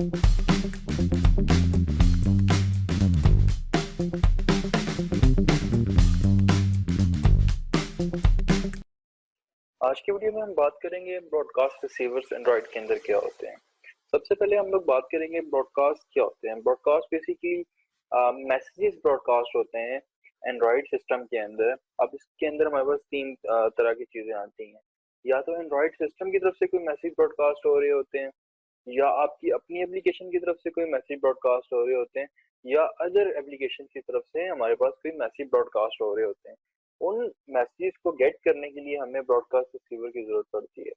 आज की वीडियो में हम बात करेंगे ब्रॉडकास्ट रिसीवर्स एंड्रॉइड के अंदर क्या होते हैं। सबसे पहले हम लोग बात करेंगे ब्रॉडकास्ट क्या होते हैं। ब्रॉडकास्ट बेसिकली मैसेजेस ब्रॉडकास्ट होते हैं एंड्रॉइड सिस्टम के अंदर। अब इसके अंदर हमारे पास तीन तरह की चीजें आती हैं। या तो एंड्रॉइड सिस्टम की तरफ से कोई मैसेज ब्रॉडकास्ट हो रहे होते हैं, या आपकी अपनी एप्लीकेशन की तरफ से कोई मैसेज ब्रॉडकास्ट हो रहे होते हैं, या अदर एप्लीकेशन की तरफ से हमारे पास कोई मैसेज ब्रॉडकास्ट हो रहे होते हैं। उन मैसेजेस को गेट करने के लिए हमें ब्रॉडकास्ट रिसीवर की जरूरत पड़ती है।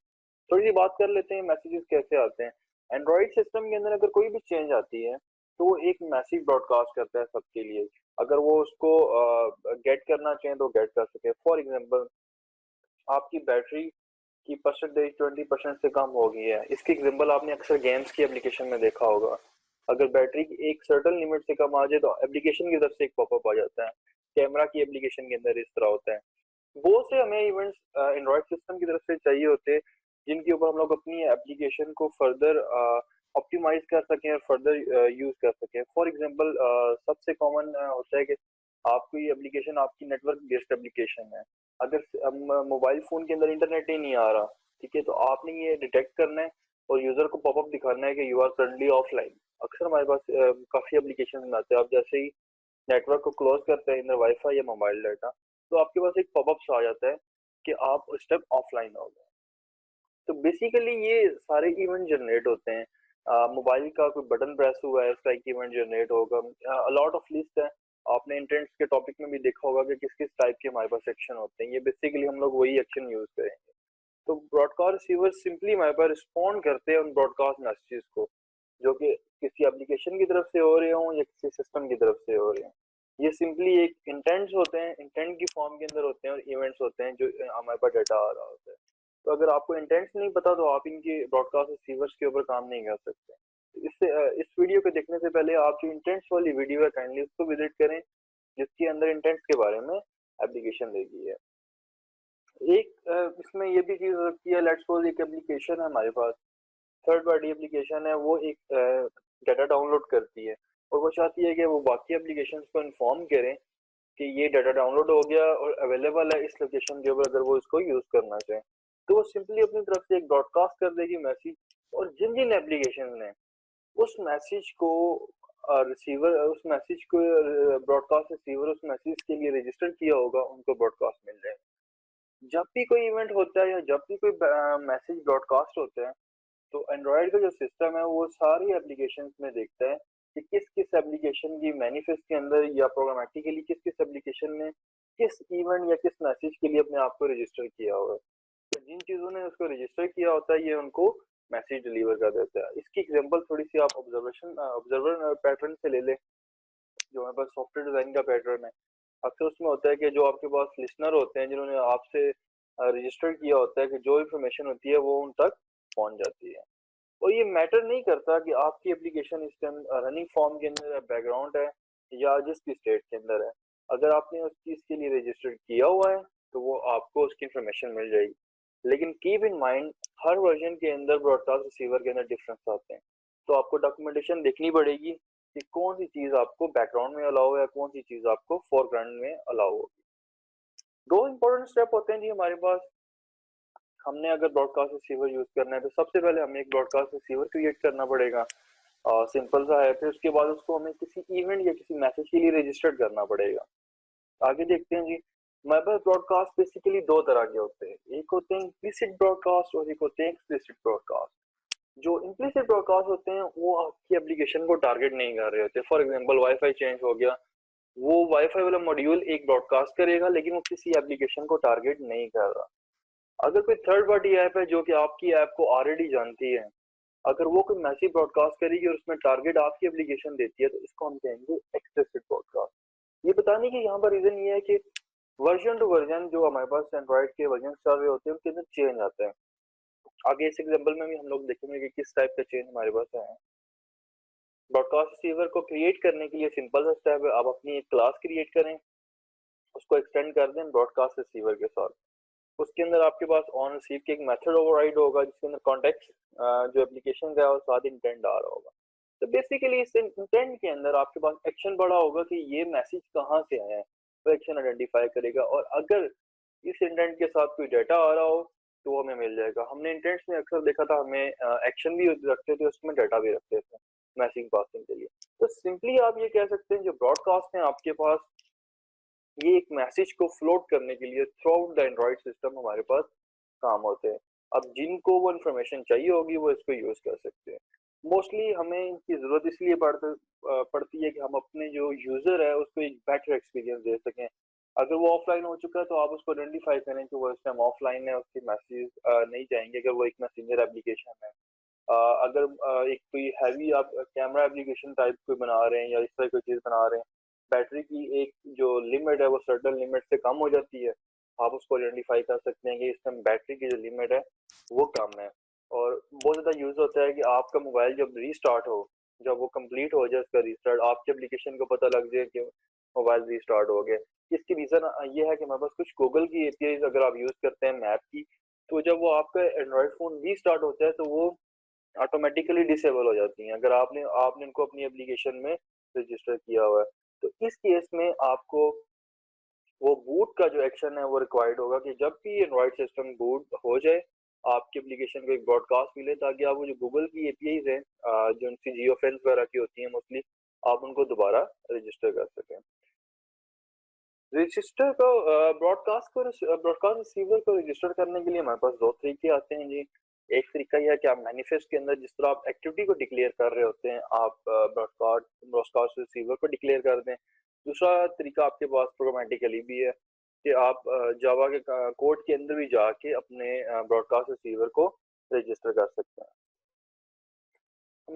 थोड़ी सी बात कर लेते हैं मैसेजेस कैसे आते हैं। एंड्रॉइड सिस्टम के अंदर अगर कोई भी चेंज आती है तो वो एक मैसेज ब्रॉडकास्ट करता है सबके लिए, अगर वो उसको गेट करना चाहें तो गेट कर सके। फॉर एग्जांपल, आपकी बैटरी की परसेंटेज 20% से कम हो गई है। इसकी एग्जांपल आपने अक्सर गेम्स की एप्लीकेशन में देखा होगा। अगर बैटरी की एक सर्टेन लिमिट से कम आ जाए तो एप्लीकेशन की तरफ से एक पॉपअप आ जाता है। कैमरा की एप्लीकेशन के अंदर इस तरह होता है। वो से हमें इवेंट्स एंड्रॉइड सिस्टम की तरफ से चाहिए होते हैं, जिनके ऊपर हम लोग अपनी एप्लीकेशन को फर्दर ऑप्टिमाइज कर सकें और फर्दर यूज कर सकें। फॉर एग्जांपल, सबसे कॉमन होता है कि आपकी एप्लीकेशन आपकी नेटवर्क बेस्ड एप्लीकेशन है। अगर मोबाइल फोन के अंदर इंटरनेट ही नहीं आ रहा, ठीक है, तो आपने ये डिटेक्ट करना है और यूजर को पॉपअप दिखाना है कि यू आर करंटली ऑफलाइन। अक्सर हमारे पास काफी एप्लीकेशन आते हैं। आप जैसे ही नेटवर्क को क्लोज करते हैं, इधर वाईफाई या मोबाइल डाटा, तो आपके पास एक पॉपअप आ जाता है कि आप उस टाइम ऑफलाइन हो गए। तो बेसिकली ये सारे इवेंट जनरेट होते हैं। मोबाइल का कोई बटन प्रेस हुआ है, उसका एक इवेंट जनरेट होगा। अलॉट ऑफ लिस्ट है। आपने इंटेंट्स के टॉपिक में भी देखा होगा कि किस किस टाइप के हमारे पास एक्शन होते हैं। ये बेसिकली हम लोग वही एक्शन यूज करेंगे। तो ब्रॉडकास्ट रिसीवर सिंपली हमारे पास रिस्पॉन्ड करते हैं उन ब्रॉडकास्ट मैसेजेस को, जो कि किसी एप्लीकेशन की तरफ से हो रहे हों या किसी सिस्टम की तरफ से हो रहे हों। ये सिंपली एक इंटेंट्स होते हैं, इंटेंट की फॉर्म के अंदर होते हैं, और इवेंट्स होते हैं जो हमारे पास डाटा आ रहा होता है। तो अगर आपको इंटेंट्स नहीं पता तो आप इनके ब्रॉडकास्ट रिसीवर्स के ऊपर काम नहीं कर सकते। इससे इस वीडियो को देखने से पहले आप जो इंटेंट्स वाली वीडियो है काइंडली उसको विजिट करें, जिसके अंदर इंटेंट्स के बारे में एप्लीकेशन दी गई है। एक इसमें ये भी चीज होती है, लेट्स सपोज एक एप्लीकेशन है हमारे पास, थर्ड पार्टी एप्लीकेशन है, वो एक डाटा डाउनलोड करती है और वो चाहती है कि वो बाकी एप्लीकेशन को इन्फॉर्म करें कि ये डाटा डाउनलोड हो गया और अवेलेबल है इस लोकेशन के ऊपर, अगर वो इसको यूज करना चाहे तो वो सिंपली अपनी तरफ से एक ब्रॉडकास्ट कर देगी मैसेज। और जिन जिन एप्लीकेशन ने उस मैसेज को रिसीवर उस मैसेज को ब्रॉडकास्ट रिसीवर उस मैसेज के लिए रजिस्टर किया होगा, उनको ब्रॉडकास्ट मिल जाएगा। जब भी कोई इवेंट होता है या जब भी कोई मैसेज ब्रॉडकास्ट होता है, तो एंड्रॉयड का जो सिस्टम है वो सारी एप्लीकेशंस में देखता है कि किस किस एप्लीकेशन की मैनिफेस्ट के अंदर या प्रोग्रामेटिकली किस किस एप्लीकेशन ने किस इवेंट या किस मैसेज के लिए अपने आप को रजिस्टर किया हुआ है। तो जिन चीज़ों ने उसको रजिस्टर किया होता है, ये उनको मैसेज डिलीवर कर देता है। इसकी एग्जांपल थोड़ी सी आप ऑब्जर्वर पैटर्न से ले लें, जो हमारे पास सॉफ्टवेयर डिजाइन का पैटर्न है। अक्सर उसमें होता है कि जो आपके पास लिसनर होते हैं, जिन्होंने आपसे रजिस्टर किया होता है, कि जो इन्फॉर्मेशन होती है वो उन तक पहुंच जाती है। और ये मैटर नहीं करता कि आपकी एप्लीकेशन इस टाइम रनिंग फॉर्म के अंदर है, बैकग्राउंड है, या जिस भी स्टेट के अंदर है। अगर आपने उस चीज के लिए रजिस्टर किया हुआ है तो वो आपको उसकी इन्फॉर्मेशन मिल जाएगी। लेकिन keep in mind, her version के अंदर ब्रॉडकास्ट रिसीवर के अंदर डिफरेंस आते हैं। तो आपको डॉक्यूमेंटेशन देखनी पड़ेगी कि कौन सी चीज आपको बैकग्राउंड में अलाउ है, कौन सी चीज आपको फोरग्राउंड में अलाउ होगी। दो इंपॉर्टेंट स्टेप होते हैं जी हमारे पास। हमने अगर ब्रॉडकास्ट रिसीवर यूज करना है तो सबसे पहले हमें एक ब्रॉडकास्ट रिसीवर क्रिएट करना पड़ेगा। सिंपल सा है। फिर उसके बाद उसको हमें किसी इवेंट या किसी मैसेज के लिए रजिस्टर्ड करना पड़ेगा। आगे देखते हैं जी। हमारे पास ब्रॉडकास्ट बेसिकली दो तरह के होते हैं, एक होते हैं इम्प्लिसिट ब्रॉडकास्ट और एक होते हैं एक्सप्लिसिट ब्रॉडकास्ट। जो इम्प्लिसिट ब्रॉडकास्ट होते हैं वो आपकी एप्लीकेशन को टारगेट नहीं कर रहे होते। फॉर एग्जाम्पल, वाईफाई चेंज हो गया, वो वाईफाई वाला मॉड्यूल एक ब्रॉडकास्ट करेगा लेकिन वो किसी एप्लीकेशन को टारगेट नहीं कर रहा। अगर कोई थर्ड पार्टी ऐप है जो कि आपकी ऐप को ऑलरेडी जानती है, अगर वो कोई मैसेज ब्रॉडकास्ट करेगी और उसमें टारगेट आपकी एप्लीकेशन देती है, तो इसको हम कहेंगे एक्सप्लिसिट ब्रॉडकास्ट। ये बताने की यहाँ पर रीजन ये है कि वर्जन टू वर्जन जो हमारे पास एंड्रॉइड के वर्जन चल रहे होते हैं उनके अंदर चेंज आता है। आगे इस एग्जांपल में भी हम लोग देखेंगे कि किस टाइप का चेंज हमारे पास है। ब्रॉडकास्ट रिसीवर को क्रिएट करने के लिए सिंपल सा स्टेप है, आप अपनी एक क्लास क्रिएट करें, उसको एक्सटेंड कर दें ब्रॉडकास्ट रिसीवर के साथ। उसके अंदर आपके पास ऑन रिसीव के एक मेथड ओवरराइड होगा, जिसके अंदर कॉन्टेक्स्ट जो एप्लीकेशन का है और साथ इंटेंट आ रहा होगा। तो बेसिकली इस इंटेंट के अंदर आपके पास एक्शन बड़ा होगा कि ये मैसेज कहाँ से आया है, वो एक्शन आइडेंटिफाई करेगा। और अगर इस इंटेंट के साथ कोई डाटा आ रहा हो तो वो हमें मिल जाएगा। हमने इंटेंट्स में अक्सर देखा था, हमें एक्शन भी रखते थे उसमें, डाटा भी रखते थे मैसेज पासिंग के लिए। तो सिंपली आप ये कह सकते हैं जो ब्रॉडकास्ट है आपके पास, ये एक मैसेज को फ्लोट करने के लिए through out the Android system हमारे पास काम होते हैं। अब जिनको वो इन्फॉर्मेशन चाहिए होगी वो इसको यूज कर सकते हैं। मोस्टली हमें इनकी जरूरत इसलिए पड़ती है कि हम अपने जो यूजर है उसको एक बेटर एक्सपीरियंस दे सकें। अगर वो ऑफलाइन हो चुका है तो आप उसको आइडेंटिफाई करें कि वो इस टाइम ऑफलाइन है, उसके मैसेज नहीं जाएंगे अगर वो एक मैसेंजर एप्लीकेशन है। अगर एक कोई हैवी आप कैमरा एप्लीकेशन टाइप कोई बना रहे हैं या इस तरह कोई चीज़ बना रहे हैं, बैटरी की एक जो लिमिट है वो सर्टेन लिमिट से कम हो जाती है, आप उसको आइडेंटिफाई कर सकते हैं कि इस टाइम बैटरी की जो लिमिट है वो कम है। और बहुत ज़्यादा यूज़ होता है कि आपका मोबाइल जब रीस्टार्ट हो, जब वो कंप्लीट हो जाए उसका रीस्टार्ट, आपके एप्लीकेशन को पता लग जाए कि मोबाइल रीस्टार्ट हो गया। इसकी रीज़न ये है कि हमारे पास कुछ गूगल की एपीआईज अगर आप यूज़ करते हैं मैप की, तो जब वो आपका एंड्रॉयड फ़ोन रीस्टार्ट होता है तो वो ऑटोमेटिकली डिसेबल हो जाती हैं अगर आपने आपने इनको अपनी एप्लीकेशन में रजिस्टर किया हुआ है। तो इस केस में आपको वो बूट का जो एक्शन है वो रिक्वायर्ड होगा कि जब भी एंड्रॉइड सिस्टम बूट हो जाए, आपकी एप्लीकेशन को एक ब्रॉडकास्ट मिले ताकि आप वो जो गूगल की एपीआईज हैं जो उनकी जियो फ्रेंड्स वगैरह की होती हैं मोस्टली, आप उनको दोबारा रजिस्टर कर सकें। रजिस्टर को ब्रॉडकास्ट रिसीवर को रजिस्टर करने के लिए हमारे पास दो तरीके आते हैं जी। एक तरीका यह है कि आप मैनिफेस्ट के अंदर जिस तरह आप एक्टिविटी को डिक्लेयर कर रहे होते हैं, आप ब्रॉडकास्ट ब्रॉडकास्ट रिसीवर को डिक्लेयर कर दें। दूसरा तरीका आपके पास प्रोग्रामेटिकली भी है कि आप जावा के कोड के अंदर भी जाके अपने ब्रॉडकास्ट रिसीवर को रजिस्टर कर सकते हैं।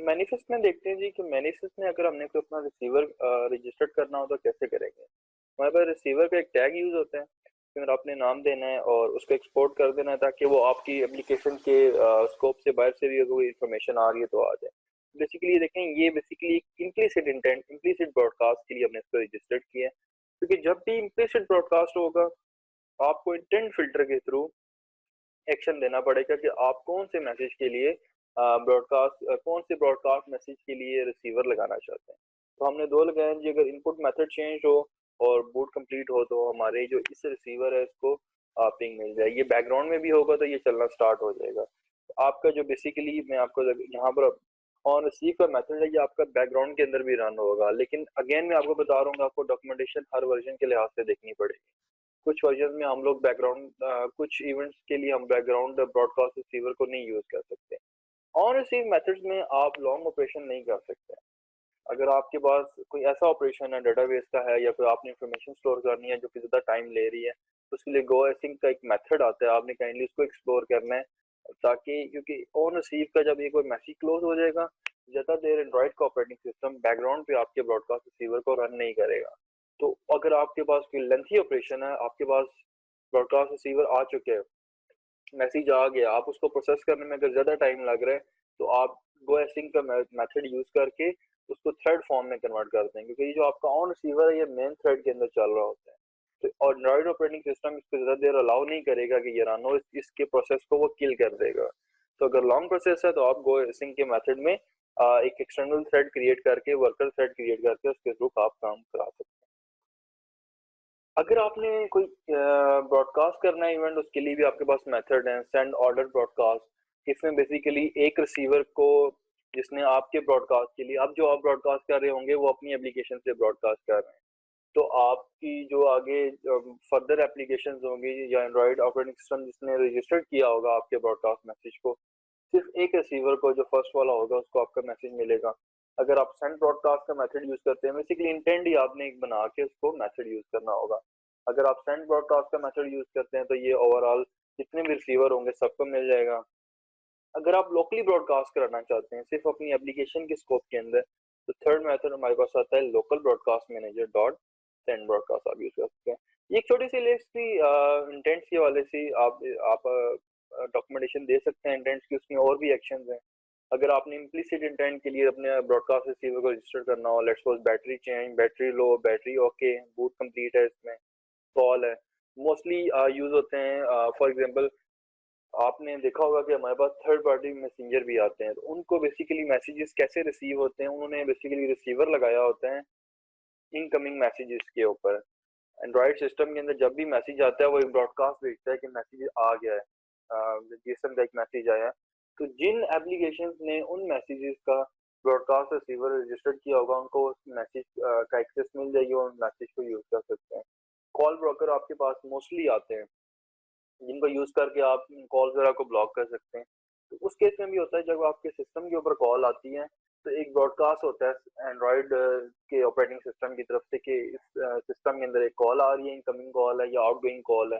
मैनिफेस्ट में देखते हैं जी कि मैनिफेस्ट में अगर हमने कोई अपना रिसीवर रजिस्टर्ड करना हो तो कैसे करेंगे। हमारे पास रिसीवर का एक टैग यूज होता है, फिर आपने नाम देना है और उसको एक्सपोर्ट कर देना है ताकि वो आपकी एप्लीकेशन के स्कोप से बाहर से भी अगर कोई इन्फॉर्मेशन आ रही है तो आ जाए। बेसिकली देखें, ये basically implicit intent, implicit broadcast के लिए हमने इसको रजिस्टर्ड किया है। क्योंकि जब भी इम्प्लिसिट ब्रॉडकास्ट होगा आपको इंटेंट फिल्टर के थ्रू एक्शन देना पड़ेगा कि आप कौन से मैसेज के लिए कौन से ब्रॉडकास्ट मैसेज के लिए रिसीवर लगाना चाहते हैं। तो हमने दो लगाए हैं जी। अगर इनपुट मेथड चेंज हो और बूट कंप्लीट हो तो हमारे जो इस रिसीवर है इसको पिंग मिल जाएगी। ये बैकग्राउंड में भी होगा तो ये चलना स्टार्ट हो जाएगा। तो आपका जो बेसिकली मैं आपको यहाँ पर ऑन रिसीव का मेथड है ये आपका बैकग्राउंड के अंदर भी रन होगा, लेकिन अगेन मैं आपको बता रहा हूँ आपको डॉक्यूमेंटेशन हर वर्जन के लिहाज से देखनी पड़ेगी। कुछ वर्जन में हम लोग बैकग्राउंड कुछ इवेंट्स के लिए हम बैकग्राउंड ब्रॉडकास्ट रिसीवर को नहीं यूज कर सकते। ऑन रिसीव मेथड्स में आप लॉन्ग ऑपरेशन नहीं कर सकते। अगर आपके पास कोई ऐसा ऑपरेशन है डेटाबेस का है या कोई आपने इंफॉर्मेशन स्टोर करनी है जो कि ज़्यादा टाइम ले रही है, तो उसके लिए गो एसिंग का एक मेथड आता है, आपने काइंडली उसको एक्सप्लोर करना है। ताकि क्योंकि ऑन रिसीव का जब ये कोई मैसेज क्लोज हो जाएगा, ज़्यादा देर एंड्रॉइड का ऑपरेटिंग सिस्टम बैकग्राउंड पे आपके ब्रॉडकास्ट रिसीवर को रन नहीं करेगा। तो अगर आपके पास कोई लेंथी ऑपरेशन है, आपके पास ब्रॉडकास्ट रिसीवर आ चुके हैं, मैसेज आ गया, आप उसको प्रोसेस करने में अगर ज़्यादा टाइम लग रहा है तो आप गो एसिंग का मेथड यूज़ करके उसको थ्रेड फॉर्म में कन्वर्ट करते हैं, क्योंकि ये जो आपका ऑन रिसीवर है ये मेन थ्रेड के अंदर चल रहा होता है। तो एंड्रॉइड ऑपरेटिंग सिस्टम इसको ज़्यादा देर अलाउ नहीं करेगा कि ये रन हो, इसके प्रोसेस को वो किल कर देगा। तो अगर लॉन्ग प्रोसेस है तो आप गो एसिंग के मेथड में एक एक्सटर्नल थ्रेड क्रिएट करके, वर्कर थ्रेड क्रिएट करके उसके थ्रू आप काम करा सकते हैं। अगर आपने कोई ब्रॉडकास्ट करना है इवेंट, उसके लिए भी आपके पास मेथड है सेंड ऑर्डर ब्रॉडकास्ट। इसमें बेसिकली एक रिसीवर को जिसने आपके ब्रॉडकास्ट के लिए, अब जो आप ब्रॉडकास्ट कर रहे होंगे वो अपनी एप्लीकेशन से ब्रॉडकास्ट कर रहे हैं, तो आपकी जो आगे फर्दर एप्लीकेशन होंगी या एंड्रॉइड ऑपरेटिंग सिस्टम जिसने रजिस्टर्ड किया होगा आपके ब्रॉडकास्ट मैसेज को, सिर्फ एक रिसीवर को जो फर्स्ट वाला होगा उसको आपका मैसेज मिलेगा। अगर आप सेंड ब्रॉडकास्ट का मेथड यूज करते हैं, बेसिकली इंटेंट ही आपने एक बना के उसको मेथड यूज करना होगा। अगर आप सेंड ब्रॉडकास्ट का मेथड यूज करते हैं तो ये ओवरऑल जितने भी रिसीवर होंगे सबको मिल जाएगा। अगर आप लोकली ब्रॉडकास्ट कराना चाहते हैं सिर्फ अपनी एप्लीकेशन के स्कोप के अंदर, तो थर्ड मेथड हमारे पास आता है local broadcast manager dot send broadcast, आप यूज कर सकते हैं। ये एक छोटी सी लिस्ट थी इंटेंट्स के वाले से, आप डॉक्यूमेंटेशन दे सकते हैं इंटेंट्स की, उसमें और भी एक्शंस हैं। अगर आपने इम्प्लिसिट इंटेंट के लिए अपने ब्रॉडकास्ट रिसीवर को रजिस्टर करना हो, let's suppose battery change, battery low, battery okay, boot complete है, इसमें कॉल है, मोस्टली यूज होते हैं। फॉर एग्जांपल आपने देखा होगा कि हमारे पास थर्ड पार्टी मैसेंजर भी आते हैं, तो उनको बेसिकली मैसेजेस कैसे रिसीव होते हैं, उन्होंने बेसिकली रिसीवर लगाया होता है इनकमिंग मैसेजेस के ऊपर। एंड्रॉइड सिस्टम के अंदर जब भी मैसेज आता है वो एक ब्रॉडकास्ट भेजता है कि मैसेज आ गया है, जीएसएम का एक मैसेज आया है। तो जिन एप्लीकेशंस ने उन मैसेजेस का ब्रॉडकास्ट रिसीवर रजिस्टर्ड किया होगा उनको उस मैसेज का एक्सेस मिल जाएगी और मैसेज को यूज कर सकते हैं। कॉल ब्रोकर आपके पास मोस्टली आते हैं जिनको यूज करके आप कॉल वगैरह को ब्लॉक कर सकते हैं। तो उस केस में भी होता है जब आपके सिस्टम के ऊपर कॉल आती है तो एक ब्रॉडकास्ट होता है एंड्रॉयड के ऑपरेटिंग सिस्टम की तरफ से कि इस सिस्टम के अंदर एक कॉल आ रही है, इनकमिंग कॉल है या आउटगोइंग कॉल है।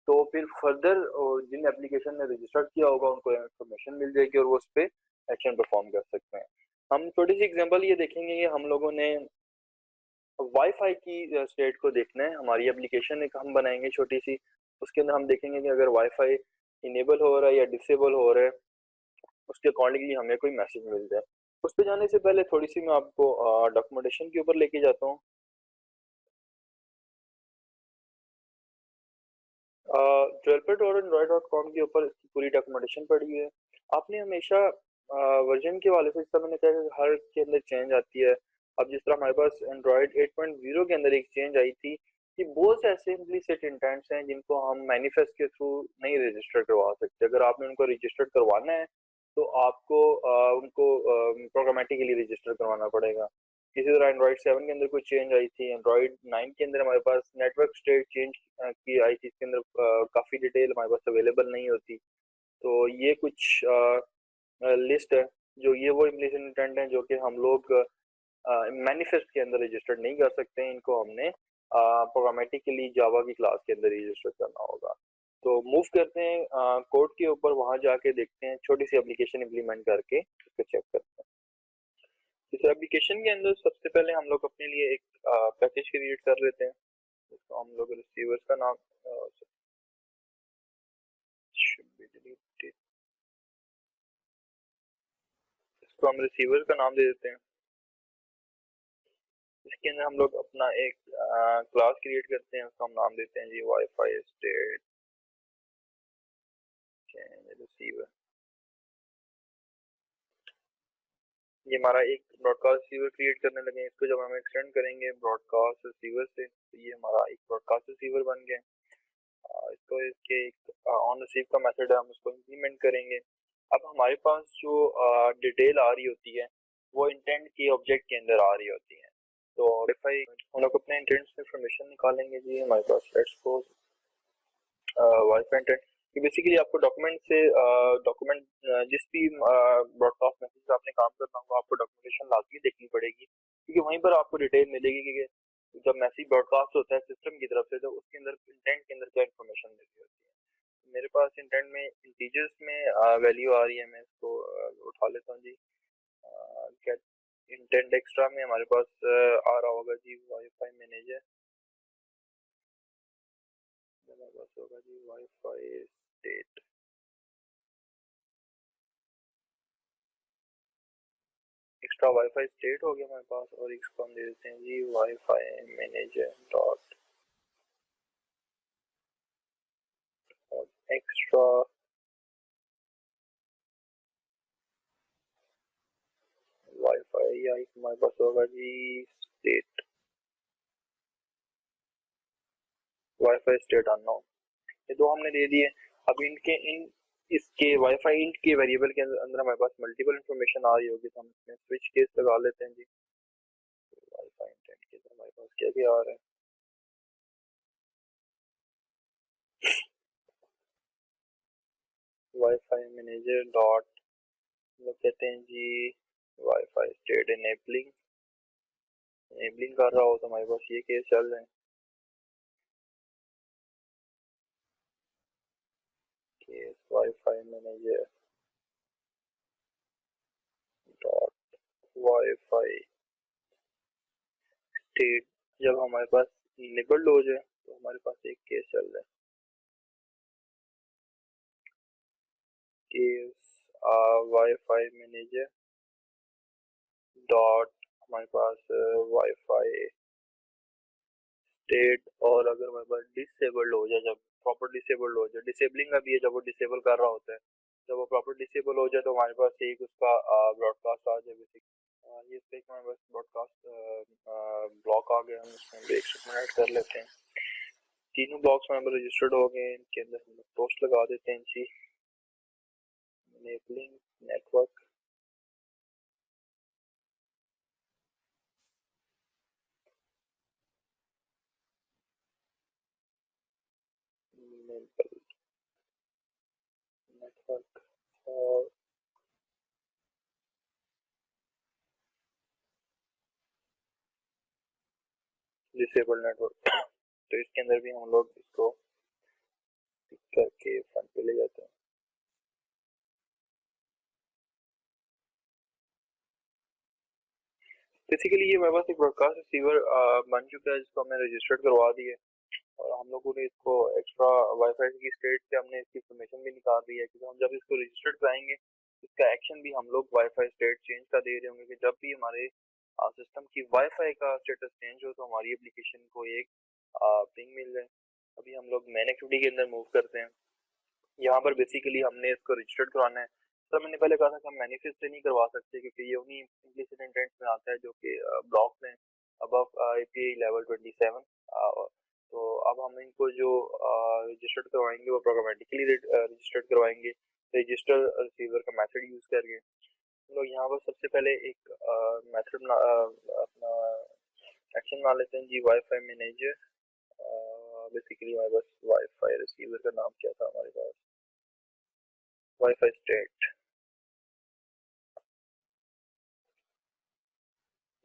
तो फिर फर्दर जिन एप्लीकेशन ने रजिस्टर्ड किया होगा उनको इन्फॉर्मेशन मिल जाएगी और वो उस पर एक्शन परफॉर्म कर सकते हैं। हम छोटी सी एग्जांपल ये देखेंगे कि हम लोगों ने वाईफाई की स्टेट को देखना है। हमारी एप्लीकेशन एक हम बनाएंगे छोटी सी, उसके अंदर हम देखेंगे कि अगर वाईफाई इनेबल हो रहा है या डिसेबल हो रहा है, उसके अकॉर्डिंगली हमें कोई मैसेज मिल जाए। उस पर जाने से पहले थोड़ी सी मैं आपको डॉक्यूमेंटेशन के ऊपर लेके जाता हूँ। डेवलपर और एंड्रॉइड.com के ऊपर इसकी पूरी डॉक्यूमेंटेशन पड़ी है। आपने हमेशा वर्जन के वाले से, जैसा मैंने कहा कि हर के अंदर चेंज आती है। अब जिस तरह हमारे पास एंड्रॉइड 8.0 के अंदर एक चेंज आई थी कि बहुत से ऐसे इम्प्लीसिट इंटेंट्स हैं जिनको हम मैनिफेस्ट के थ्रू नहीं रजिस्टर करवा सकते। अगर आपने उनको रजिस्टर करवाना है तो आपको उनको प्रोग्रामेटिकली रजिस्टर करवाना पड़ेगा। इसी तरह एंड्रॉइड 7 के अंदर कोई चेंज आई थी, एंड्रॉइड 9 के अंदर हमारे पास नेटवर्क स्टेट चेंज की आई थी। इसके अंदर काफ़ी डिटेल हमारे पास अवेलेबल नहीं होती। तो ये कुछ लिस्ट है जो ये वो इम्प्लीसिट इंटेंट हैं जो कि हम लोग मैनिफेस्ट के अंदर रजिस्टर्ड नहीं कर सकते हैं। इनको हमने प्रोग्रामेटिकली जावा की क्लास के अंदर रजिस्टर करना होगा। तो मूव करते हैं कोड के ऊपर, वहां जाके देखते हैं छोटी सी एप्लीकेशन इम्प्लीमेंट करके उसको चेक करते हैं। इस एप्लीकेशन के अंदर सबसे पहले हम लोग अपने लिए एक पैकेज क्रिएट कर लेते हैं। इसको हम लोग रिसीवर्स का नाम should be deleted। इसको हम रिसीवर का नाम दे देते हैं। इसके अंदर हम लोग अपना एक क्लास क्रिएट करते हैं, उसका हम नाम देते हैं जी वाईफाई स्टेट रिसीवर। ये हमारा एक ब्रॉडकास्ट रिसीवर क्रिएट करने लगे हैं। इसको जब हम एक्सटेंड करेंगे ब्रॉडकास्ट रिसीवर से तो ये हमारा एक ब्रॉडकास्ट रिसीवर बन गया। इसको इसके एक ऑन रिसीव का मेथड है, हम उसको इम्प्लीमेंट करेंगे। अब हमारे पास जो डिटेल आ रही होती है वो इंटेंट की ऑब्जेक्ट के अंदर आ रही होती है। तो वाईफाई हम लोग अपने इंटेंट से इंफॉर्मेशन निकालेंगे जी। हमारे पास लेट्स सपोज वाईफाई इंटेंट कि बेसिकली आपको डॉक्यूमेंट से डॉक्यूमेंट जिस भी ब्रॉडकास्ट मैसेज आपने काम करना होगा आपको डॉक्यूमेंटेशन लाजमी देखनी पड़ेगी, क्योंकि वहीं पर आपको डिटेल मिलेगी कि जब मैसेज ब्रॉडकास्ट होता है सिस्टम की तरफ से तो उसके अंदर इंटेंट के अंदर क्या इन्फॉर्मेशन मिली होती है। मेरे पास इंटेंट में इंटीजर्स में वैल्यू आ रही है, मैं इसको उठा लेता हूँ जी। गेट इंटेंट एक्स्ट्रा में हमारे पास आ रहा होगा जी वाईफाई मैनेजर। हमारे पास होगा जी WiFi state. Extra WiFi state हो गया हमारे पास और इसको हम दे देते हैं जी WiFi manager dot extra WiFi या हमारे पास होगा जी स्टेट वाईफाई स्टेट अननोन। ये दो हमने दे दिए। अब इनके इन इसके वाईफाई इंट के वेरिएबल के अंदर हमारे पास मल्टीपल इंफॉर्मेशन आ रही होगी, तो हम इसमें स्विच केस लगा लेते हैं जी। वाईफाई इंटेंट के अंदर हमारे पास क्या क्या आ रहा है, वाईफाई मैनेजर डॉट वो कहते हैं जी वाईफाई स्टेट एनेबलिंग। एनेबलिंग कर रहा हो तो हमारे पास ये केस चल रहे हैं, case wifi manager dot wifi state. जब हमारे पास इनेबल्ड हो जाए तो हमारे पास एक केस चल रहा है, केस वाईफाई मैनेजर डॉट हमारे पास वाईफाई स्टेट, और अगर हमारे पास डिसेबल्ड हो जाए, जब प्रॉपर डिसेबल्ड हो जाए, डिसेबलिंग का भी है जब वो डिसेबल कर रहा होता है, जब वो प्रॉपर डिसेबल हो जाए तो हमारे पास एक उसका ब्रॉडकास्ट आ जाए बेसिक। ये इसका एक हमारे पास ब्रॉडकास्ट ब्लॉक आ गया, हम इसमें ब्रेक सेगमेंट ऐड कर लेते हैं। तीनों ब्लॉक्स हमारे रजिस्टर्ड हो गए, इनके अंदर हम पोस्ट लगा देते हैं जी, इनेबलिंग नेटवर्क नेटवर्क और डिसेबल नेटवर्क। तो इसके अंदर भी हम लोग इसको पिक करके फ्रंट पे ले जाते हैं। बेसिकली ये मेरे पास एक ब्रॉडकास्ट रिसीवर बन चुका है, जिसको हमने रजिस्टर्ड करवा दी है, और हम लोगों ने इसको एक्स्ट्रा वाईफाई की स्टेट से हमने इसकी इन्फॉर्मेशन भी निकाल दी है, क्योंकि हम जब इसको रजिस्टर्ड कराएंगे इसका एक्शन भी हम लोग वाईफाई स्टेट चेंज का दे रहे होंगे, कि जब भी हमारे सिस्टम की वाईफाई का स्टेटस चेंज हो तो हमारी एप्लीकेशन को एक पिंग मिल जाए। अभी हम लोग मेन एक्टिविटी के अंदर मूव करते हैं। यहाँ पर बेसिकली हमने इसको रजिस्टर्ड करवाना है। सर मैंने पहले कहा था कि हम मैनिफेस्ट से नहीं करवा सकते, क्योंकि ये उन्हीं इम्प्लिसिट इंटेंट में आता है जो कि ब्लॉक्स हैं अबव एपीआई लेवल 27। तो अब हम इनको जो रजिस्टर्ड करवाएंगे वो प्रोग्रामेटिकली रजिस्टर्ड करवाएंगे, रजिस्टर रिसीवर का मेथड यूज करके। हम लोग यहाँ पर सबसे पहले एक मेथड अपना एक्शन बना लेते हैं जी, वाईफाई मैनेजर। बेसिकली हमारे पास वाईफाई रिसीवर का नाम क्या था हमारे पास, वाईफाई स्टेट।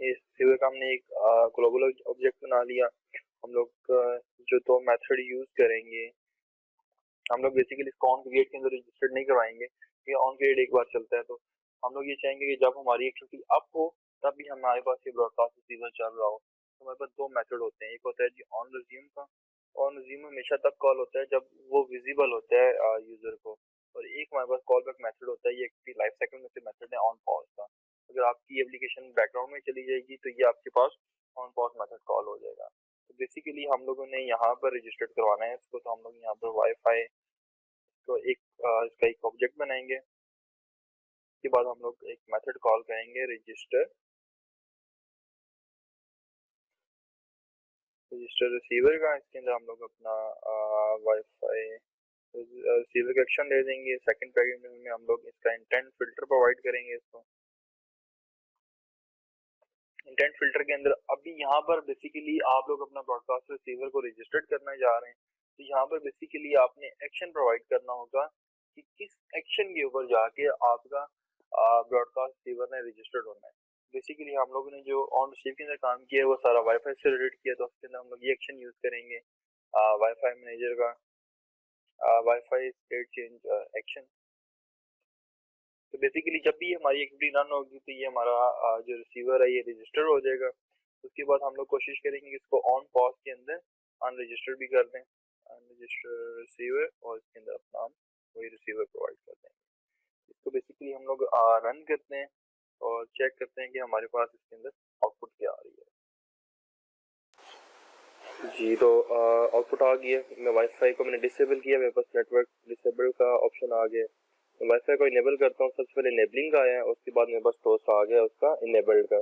इस रिसीवर का हमने एक ग्लोबल ऑब्जेक्ट बना लिया। हम लोग जो दो मेथड यूज करेंगे, हम लोग बेसिकली इसको ऑन क्रिएट के अंदर रजिस्टर्ड नहीं करवाएंगे, ये ऑन क्रिएट एक बार चलता है। तो हम लोग ये चाहेंगे कि जब हमारी एक्टिविटी अप हो तब भी हमारे पास ये ब्रॉडकास्ट रिसीवर चल रहा हो। तो हमारे पास दो मेथड होते हैं, एक होता है जी ऑन रिज्यूम का। ऑन रिज्यूम हमेशा तब कॉल होता है जब वो विजिबल होता है यूजर को, और एक हमारे पास कॉल बैक मेथड होता है, ये एक लाइफ साइकिल में से मेथड है ऑन पॉज का। अगर आपकी एप्लीकेशन बैकग्राउंड में चली जाएगी तो ये आपके pass on pause method call हो जाएगा। तो बेसिकली हम लोगों ने यहाँ पर रजिस्टर्ड करवाना है इसको, तो हम लोग यहाँ पर वाईफाई तो एक इसका एक ऑब्जेक्ट बनाएंगे। उसके बाद हम लोग एक मेथड कॉल करेंगे रजिस्टर रिसीवर का। इसके अंदर हम लोग अपना वाईफाई रिसीवर का एक्शन दे देंगे। सेकंड पैराग्राफ में हम लोग इसका इंटेंट फिल्टर प्रोवाइड करेंगे इसको। इंटेंट फिल्टर के अंदर अभी यहाँ पर बेसिकली आप लोग अपना ब्रॉडकास्ट रिसीवर को रजिस्टर्ड करना जा रहे हैं, तो यहाँ पर बेसिकली आपने एक्शन प्रोवाइड करना होगा कि किस एक्शन के ऊपर जाके आपका ब्रॉडकास्ट रिसीवर ने रजिस्टर्ड होना है। बेसिकली हम लोगों ने जो ऑन रिसीव के अंदर काम किया है वो सारा वाईफाई से रिलेटेड किया, तो उसके अंदर हम लोग ये एक्शन यूज करेंगे वाईफाई मैनेजर का वाईफाई स्टेट चेंज एक्शन। तो बेसिकली जब भी हमारी एक्टिविटी रन होगी तो ये हमारा जो रिसीवर है ये रजिस्टर हो जाएगा। उसके बाद हम लोग कोशिश करेंगे कि इसको ऑन पॉज के अंदर अनरजिस्टर भी कर दें, अनरजिस्टर रिसीवर, और इसके अंदर अपना हम वही रिसीवर प्रोवाइड कर दें। इसको बेसिकली हम लोग रन करते हैं और चेक करते हैं कि हमारे पास इसके अंदर आउटपुट क्या आ रही है जी। तो आउटपुट आ गया। मैं वाईफाई को मैंने डिसेबल किया, मेरे पास नेटवर्क डिसेबल का ऑप्शन आ गया। तो वाईफाई को इनेबल करता हूँ, सबसे पहले इनेबलिंग का आया है, उसके बाद मेरे पास टोस्ट आ गया उसका इनेबल्ड का।